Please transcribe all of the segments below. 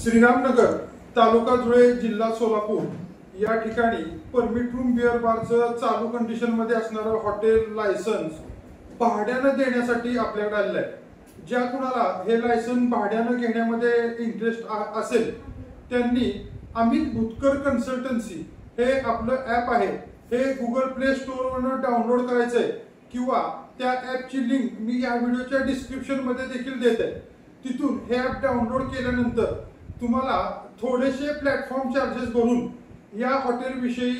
श्रीरामनगर तालुका धुळे जिल्हा सोलापूर या ठिकाणी परमिट रूम बिअर बारचं चालू कंडिशन मध्ये असणारं हॉटेल लायसन्स भाड्यानं देण्यासाठी आपल्याकडे आलेलं आहे। ज्या कुणाला हे लायसन्स भाड्यानं घेण्यामध्ये इंटरेस्ट असेल त्यांनी अमित भुतकर कन्सल्टन्सी हे आपलं ॲप आहे, हे गुगल प्ले स्टोर वरून डाउनलोड करायचंय किंवा त्या ॲपची लिंक मी या व्हिडिओच्या डिस्क्रिप्शन मध्ये देखील देत आहे। तिथून हे ॲप डाउनलोड केल्यानंतर तुम्हाला थोडेसे प्लॅटफॉर्म चार्जेस भरून या हॉटेल विषयी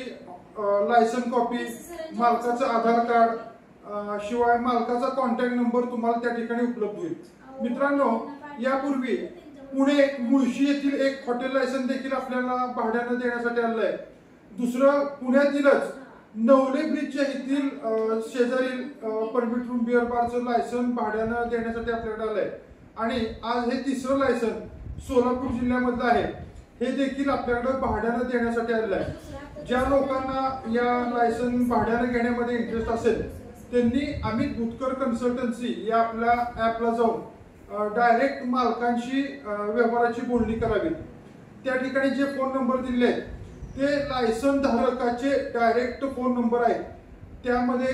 लायसन कॉपी, मालकाचं आधार कार्ड शिवाय मालकाचा कॉन्टॅक्ट नंबर तुम्हाला त्या ठिकाणी उपलब्ध होईल। मित्रांनो, यापूर्वी पुणे मुळशी येथील एक हॉटेल लायसन देखील आपल्याला भाड्यानं देण्यासाठी आलेलं आहे। दुसरं पुण्यातीलच नवले ब्रिजच्या येथील शेजारील परमिट रूम बिअर बारचं लायसन भाड्यानं देण्यासाठी आपल्याकडे आलंय आणि आज हे तिसरं लायसन सोलापूर जिल्ह्यामधलं आहे, हे देखील आपल्याकडे भाड्यानं देण्यासाठी आलेलं आहे। ज्या लोकांना या लायसन भाड्यानं घेण्यामध्ये इंटरेस्ट असेल त्यांनी अमित भुतकर कन्सल्टन्सी या आपल्या ॲपला जाऊन डायरेक्ट मालकांशी व्यवहाराची बोलणी करावी। त्या ठिकाणी जे फोन नंबर दिले आहेत ते लायसन धारकाचे डायरेक्ट फोन नंबर आहेत। त्यामध्ये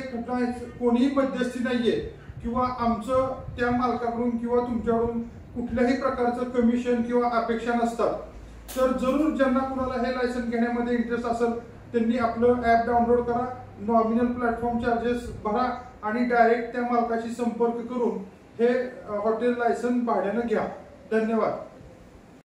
कोणीही मध्यस्थी नाहीये किंवा आमचं त्या मालकाकडून किंवा तुमच्याकडून कुठल्याही प्रकारचं कमिशन किंवा अपेक्षा नसतात। तर जरूर ज्यांना कुणाला हे लायसन घेण्यामध्ये इंटरेस्ट असेल त्यांनी आपलं ॲप डाउनलोड करा, नॉमिनल प्लॅटफॉर्म चार्जेस भरा आणि डायरेक्ट त्या मालकाशी संपर्क करून हे हॉटेल लायसन भाड्यानं घ्या। धन्यवाद।